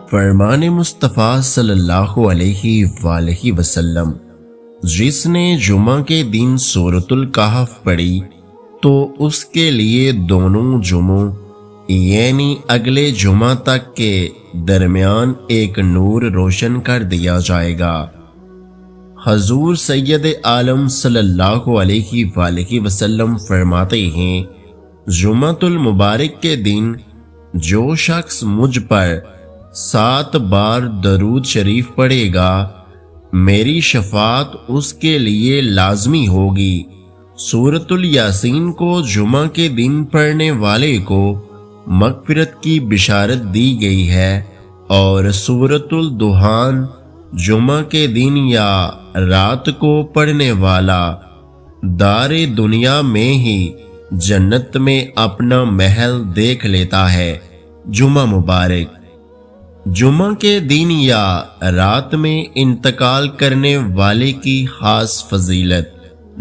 فرمان مصطفیٰ صلی اللہ علیہ وآلہ وسلم، جس نے جمعہ کے دن سورۃ الکہف پڑھی تو اس کے لیے دونوں جمعوں یعنی اگلے جمعہ تک کے درمیان ایک نور روشن کر دیا جائے گا۔ حضور سید عالم صلی اللہ علیہ وآلہ وسلم فرماتے ہیں، جمعۃ المبارک کے دن جو شخص مجھ پر 7 بار درود شریف پڑھے گا، میری شفاعت اس کے لیے لازمی ہوگی۔ سورۃ الیاسین کو جمعہ کے دن پڑھنے والے کو مغفرت کی بشارت دی گئی ہے، اور سورۃ الدخان جمعہ کے دن یا رات کو پڑھنے والا دار دنیا میں ہی جنت میں اپنا محل دیکھ لیتا ہے۔ جمعہ مبارک، جمعہ کے دن یا رات میں انتقال کرنے والے کی خاص فضیلت۔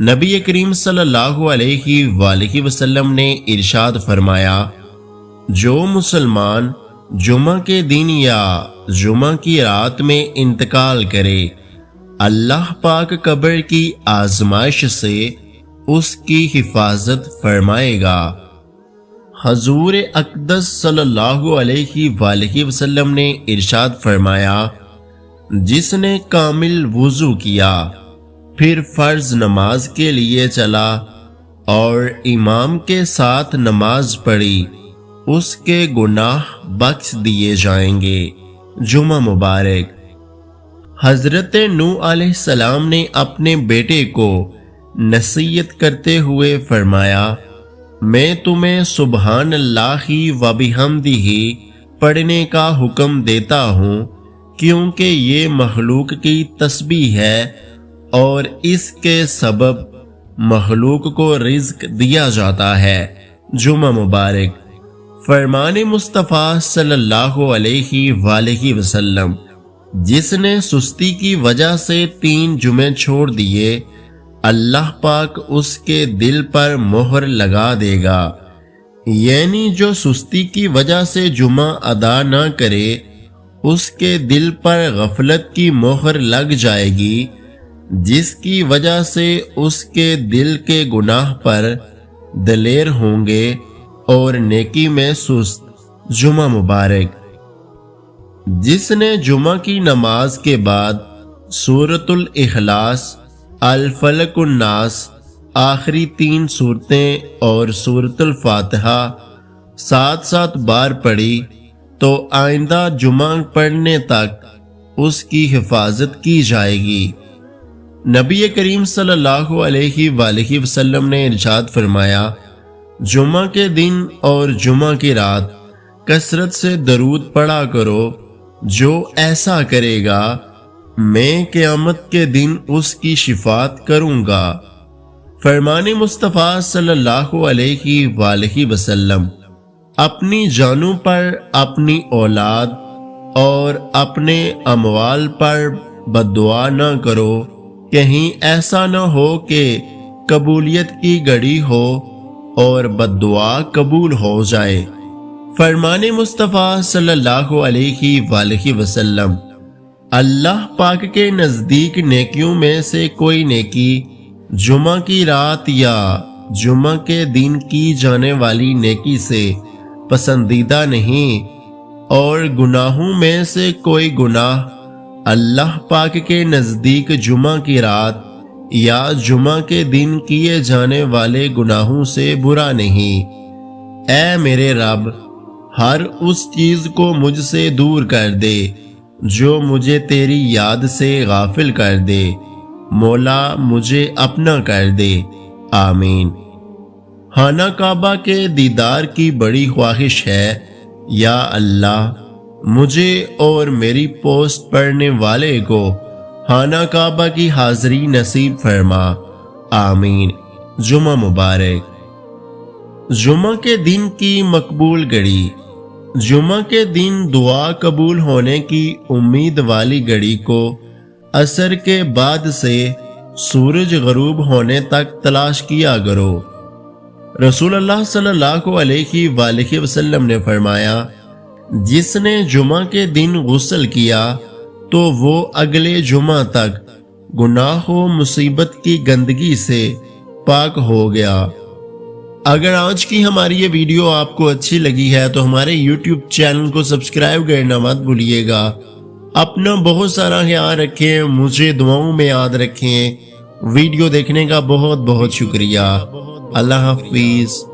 نبی کریم صلی اللہ علیہ وآلہ وسلم نے ارشاد فرمایا، جو مسلمان جمعہ کے دن یا جمعہ کی رات میں انتقال کرے، اللہ پاک قبر کی آزمائش سے اس کی حفاظت فرمائے گا۔ حضور اقدس صلی اللہ علیہ وآلہ وسلم نے ارشاد فرمایا، جس نے کامل وضو کیا پھر فرض نماز کے لیے چلا اور امام کے ساتھ نماز پڑھی، اس کے گناہ بخش دیے جائیں گے۔ جمعہ مبارک، حضرت نوح علیہ السلام نے اپنے بیٹے کو نصیحت کرتے ہوئے فرمایا، میں تمہیں سبحان اللہ و بحمدہ پڑھنے کا حکم دیتا ہوں، کیونکہ یہ مخلوق کی تسبیح ہے اور اس کے سبب مخلوق کو رزق دیا جاتا ہے۔ جمعہ مبارک، فرمان مصطفیٰ صلی اللہ علیہ وآلہ وسلم، جس نے سستی کی وجہ سے 3 جمعے چھوڑ دیے، اللہ پاک اس کے دل پر مہر لگا دے گا۔ یعنی جو سستی کی وجہ سے جمعہ ادا نہ کرے، اس کے دل پر غفلت کی مہر لگ جائے گی، جس کی وجہ سے اس کے دل کے گناہ پر دلیر ہوں گے اور نیکی میں سست۔ جمعہ مبارک، جس نے جمعہ کی نماز کے بعد سورۃ الاخلاص، الفلق الناس، آخری 3 سورتیں اور سورۃ الفاتحہ 7 بار پڑھی تو آئندہ جمعہ پڑھنے تک اس کی حفاظت کی جائے گی۔ نبی کریم صلی اللہ علیہ وآلہ وسلم نے ارشاد فرمایا، جمعہ کے دن اور جمعہ کی رات کثرت سے درود پڑھا کرو، جو ایسا کرے گا میں قیامت کے دن اس کی شفاعت کروں گا۔ فرمان مصطفیٰ صلی اللہ علیہ وآلہ وسلم، اپنی جانوں پر، اپنی اولاد اور اپنے اموال پر بددعا نہ کرو، کہیں ایسا نہ ہو کہ قبولیت کی گھڑی ہو اور بددعا قبول ہو جائے۔ فرمان مصطفیٰ صلی اللہ علیہ وآلہ وسلم، اللہ پاک کے نزدیک نیکیوں میں سے کوئی نیکی جمعہ کی رات یا جمعہ کے دن کی جانے والی نیکی سے پسندیدہ نہیں، اور گناہوں میں سے کوئی گناہ اللہ پاک کے نزدیک جمعہ کی رات یا جمعہ کے دن کیے جانے والے گناہوں سے برا نہیں۔ اے میرے رب، ہر اس چیز کو مجھ سے دور کر دے جو مجھے تیری یاد سے غافل کر دے، مولا مجھے اپنا کر دے، آمین۔ خانہ کعبہ کے دیدار کی بڑی خواہش ہے، یا اللہ مجھے اور میری پوسٹ پڑھنے والے کو خانہ کعبہ کی حاضری نصیب فرما، آمین۔ جمعہ مبارک، جمعہ کے دن کی مقبول گھڑی۔ جمعہ کے دن دعا قبول ہونے کی امید والی گھڑی کو عصر کے بعد سے سورج غروب ہونے تک تلاش کیا کرو۔ رسول اللہ صلی اللہ علیہ وآلہ وسلم نے فرمایا، جس نے جمعہ کے دن غسل کیا تو وہ اگلے جمعہ تک گناہ و مصیبت کی گندگی سے پاک ہو گیا۔ اگر آج کی ہماری یہ ویڈیو آپ کو اچھی لگی ہے تو ہمارے YouTube چینل کو سبسکرائب کرنا مت بھولیے گا۔ اپنا بہت سارا خیال رکھیں، مجھے دعاؤں میں یاد رکھیں۔ ویڈیو دیکھنے کا بہت بہت شکریہ۔ اللہ حافظ۔